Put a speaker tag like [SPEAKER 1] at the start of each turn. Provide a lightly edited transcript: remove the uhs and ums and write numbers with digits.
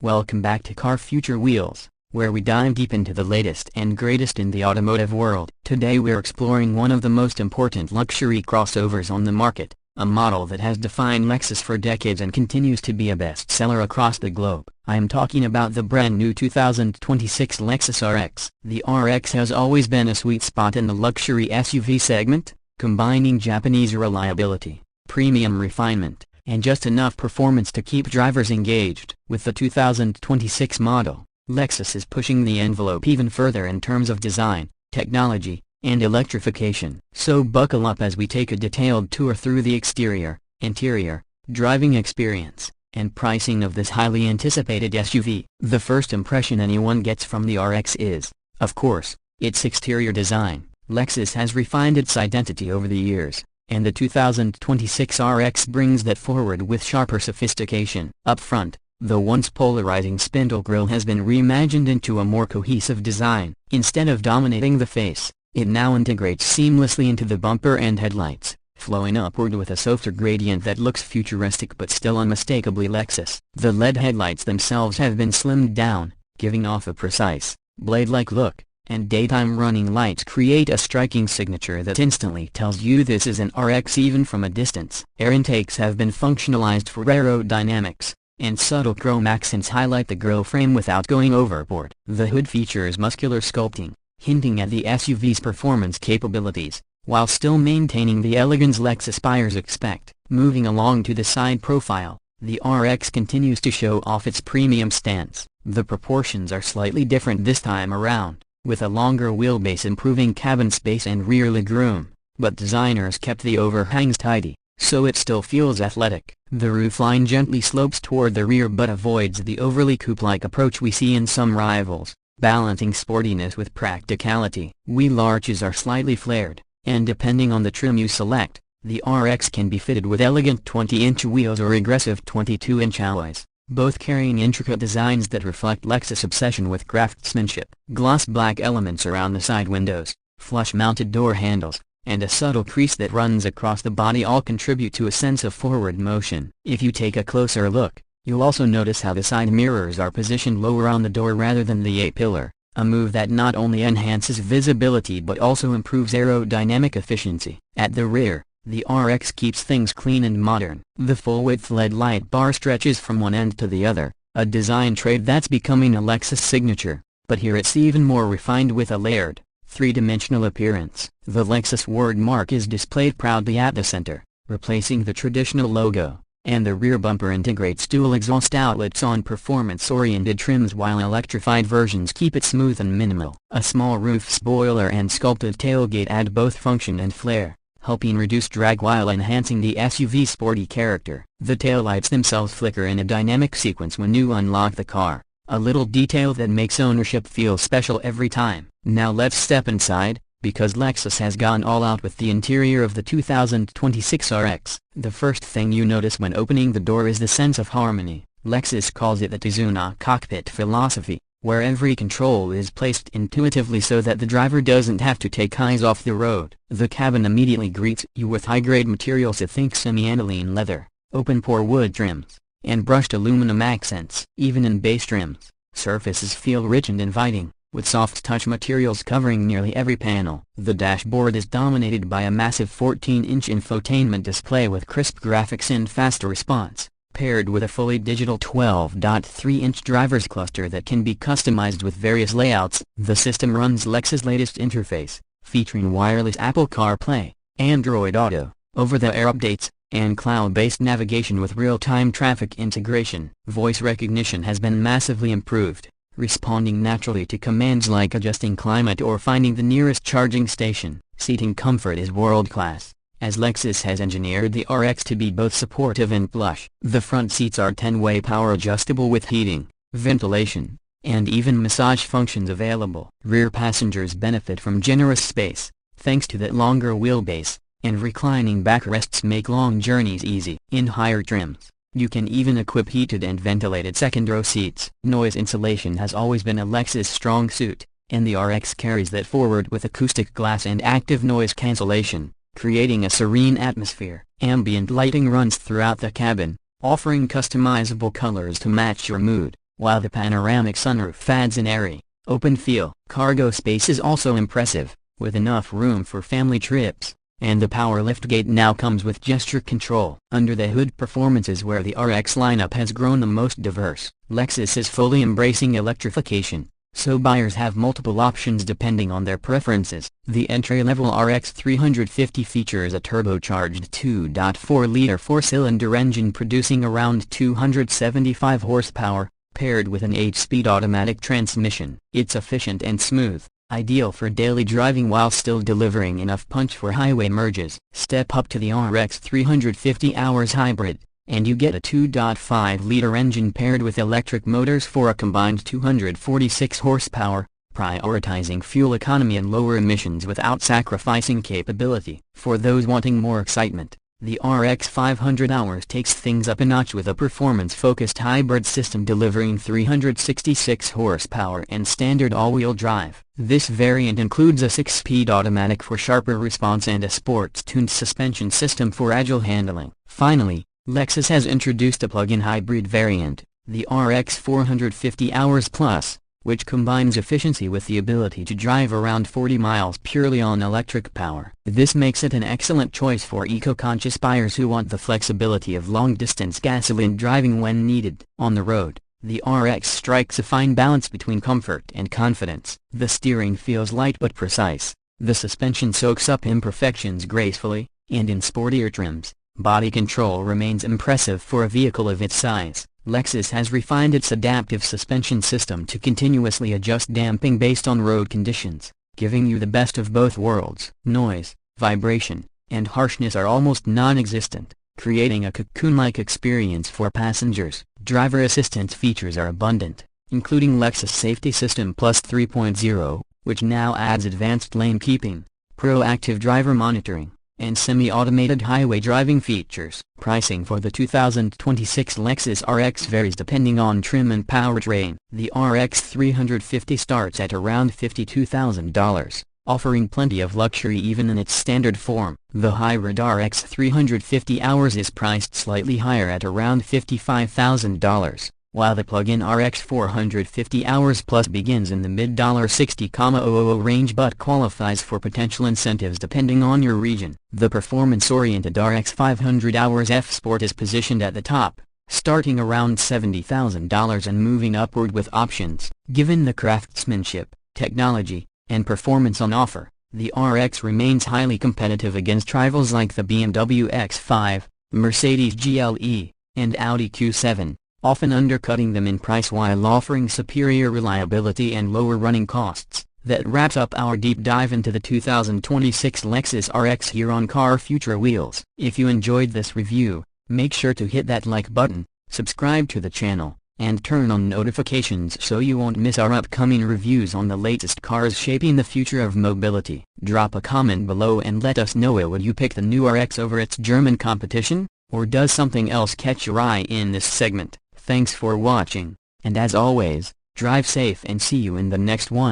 [SPEAKER 1] Welcome back to Car Future Wheelz, where we dive deep into the latest and greatest in the automotive world. Today we're exploring one of the most important luxury crossovers on the market, a model that has defined Lexus for decades and continues to be a bestseller across the globe. I am talking about the brand new 2026 Lexus RX. The RX has always been a sweet spot in the luxury SUV segment, combining Japanese reliability, premium refinement, and just enough performance to keep drivers engaged. With the 2026 model, Lexus is pushing the envelope even further in terms of design, technology, and electrification. So buckle up as we take a detailed tour through the exterior, interior, driving experience, and pricing of this highly anticipated SUV. The first impression anyone gets from the RX is, of course, its exterior design. Lexus has refined its identity over the years, and the 2026 RX brings that forward with sharper sophistication. Up front, the once polarizing spindle grille has been reimagined into a more cohesive design. Instead of dominating the face, it now integrates seamlessly into the bumper and headlights, flowing upward with a softer gradient that looks futuristic but still unmistakably Lexus. The LED headlights themselves have been slimmed down, giving off a precise, blade-like look, and daytime running lights create a striking signature that instantly tells you this is an RX even from a distance. Air intakes have been functionalized for aerodynamics, and subtle chrome accents highlight the grille frame without going overboard. The hood features muscular sculpting, hinting at the SUV's performance capabilities, while still maintaining the elegance Lexus buyers expect. Moving along to the side profile, the RX continues to show off its premium stance. The proportions are slightly different this time around, with a longer wheelbase improving cabin space and rear legroom, but designers kept the overhangs tidy, so it still feels athletic. The roofline gently slopes toward the rear but avoids the overly coupe-like approach we see in some rivals, balancing sportiness with practicality. Wheel arches are slightly flared, and depending on the trim you select, the RX can be fitted with elegant 20-inch wheels or aggressive 22-inch alloys, both carrying intricate designs that reflect Lexus' obsession with craftsmanship. Gloss black elements around the side windows, flush-mounted door handles, and a subtle crease that runs across the body all contribute to a sense of forward motion. If you take a closer look, you'll also notice how the side mirrors are positioned lower on the door rather than the A-pillar, a move that not only enhances visibility but also improves aerodynamic efficiency. At the rear, the RX keeps things clean and modern. The full-width LED light bar stretches from one end to the other, a design trait that's becoming a Lexus signature, but here it's even more refined with a layered, three-dimensional appearance. The Lexus word mark is displayed proudly at the center, replacing the traditional logo, and the rear bumper integrates dual exhaust outlets on performance-oriented trims while electrified versions keep it smooth and minimal. A small roof spoiler and sculpted tailgate add both function and flair, helping reduce drag while enhancing the SUV's sporty character. The taillights themselves flicker in a dynamic sequence when you unlock the car, a little detail that makes ownership feel special every time. Now let's step inside, because Lexus has gone all out with the interior of the 2026 RX. The first thing you notice when opening the door is the sense of harmony. Lexus calls it the Tizuna cockpit philosophy, where every control is placed intuitively so that the driver doesn't have to take eyes off the road. The cabin immediately greets you with high-grade materials, think semi-aniline leather, open-pore wood trims, and brushed aluminum accents. Even in base trims, surfaces feel rich and inviting, with soft-touch materials covering nearly every panel. The dashboard is dominated by a massive 14-inch infotainment display with crisp graphics and fast response, paired with a fully digital 12.3-inch driver's cluster that can be customized with various layouts. The system runs Lexus' latest interface, featuring wireless Apple CarPlay, Android Auto, over-the-air updates, and cloud-based navigation with real-time traffic integration. Voice recognition has been massively improved, responding naturally to commands like adjusting climate or finding the nearest charging station. Seating comfort is world-class, as Lexus has engineered the RX to be both supportive and plush. The front seats are 10-way power adjustable with heating, ventilation, and even massage functions available. Rear passengers benefit from generous space, thanks to that longer wheelbase, and reclining backrests make long journeys easy. In higher trims, you can even equip heated and ventilated second-row seats. Noise insulation has always been a Lexus strong suit, and the RX carries that forward with acoustic glass and active noise cancellation, creating a serene atmosphere. Ambient lighting runs throughout the cabin, offering customizable colors to match your mood, while the panoramic sunroof adds an airy, open feel. Cargo space is also impressive, with enough room for family trips, and the power liftgate now comes with gesture control. Under the hood, performance is where the RX lineup has grown the most diverse. Lexus is fully embracing electrification, so buyers have multiple options depending on their preferences. The entry-level RX 350 features a turbocharged 2.4-liter four-cylinder engine producing around 275 horsepower, paired with an 8-speed automatic transmission. It's efficient and smooth, ideal for daily driving while still delivering enough punch for highway merges. Step up to the RX 350 Hours Hybrid, and you get a 2.5-liter engine paired with electric motors for a combined 246 horsepower, prioritizing fuel economy and lower emissions without sacrificing capability. For those wanting more excitement, the RX 500 Hours takes things up a notch with a performance-focused hybrid system delivering 366 horsepower and standard all-wheel drive. This variant includes a 6-speed automatic for sharper response and a sports-tuned suspension system for agile handling. Finally, Lexus has introduced a plug-in hybrid variant, the RX 450 Hours Plus, which combines efficiency with the ability to drive around 40 miles purely on electric power. This makes it an excellent choice for eco-conscious buyers who want the flexibility of long-distance gasoline driving when needed. On the road, the RX strikes a fine balance between comfort and confidence. The steering feels light but precise, the suspension soaks up imperfections gracefully, and in sportier trims, body control remains impressive for a vehicle of its size. Lexus has refined its adaptive suspension system to continuously adjust damping based on road conditions, giving you the best of both worlds. Noise, vibration, and harshness are almost non-existent, creating a cocoon-like experience for passengers. Driver assistance features are abundant, including Lexus Safety System Plus 3.0, which now adds advanced lane keeping, proactive driver monitoring, and semi-automated highway driving features. Pricing for the 2026 Lexus RX varies depending on trim and powertrain. The RX 350 starts at around $52,000, offering plenty of luxury even in its standard form. The hybrid RX 350 Hours is priced slightly higher at around $55,000, while the plug-in RX 450 Hours Plus begins in the mid-$60,000 range but qualifies for potential incentives depending on your region. The performance-oriented RX 500 Hours F Sport is positioned at the top, starting around $70,000 and moving upward with options. Given the craftsmanship, technology, and performance on offer, the RX remains highly competitive against rivals like the BMW X5, Mercedes GLE, and Audi Q7, often undercutting them in price while offering superior reliability and lower running costs. That wraps up our deep dive into the 2026 Lexus RX here on Car Future Wheelz. If you enjoyed this review, make sure to hit that like button, subscribe to the channel, and turn on notifications so you won't miss our upcoming reviews on the latest cars shaping the future of mobility. Drop a comment below and let us know, would you pick the new RX over its German competition, or does something else catch your eye in this segment? Thanks for watching, and as always, drive safe and see you in the next one.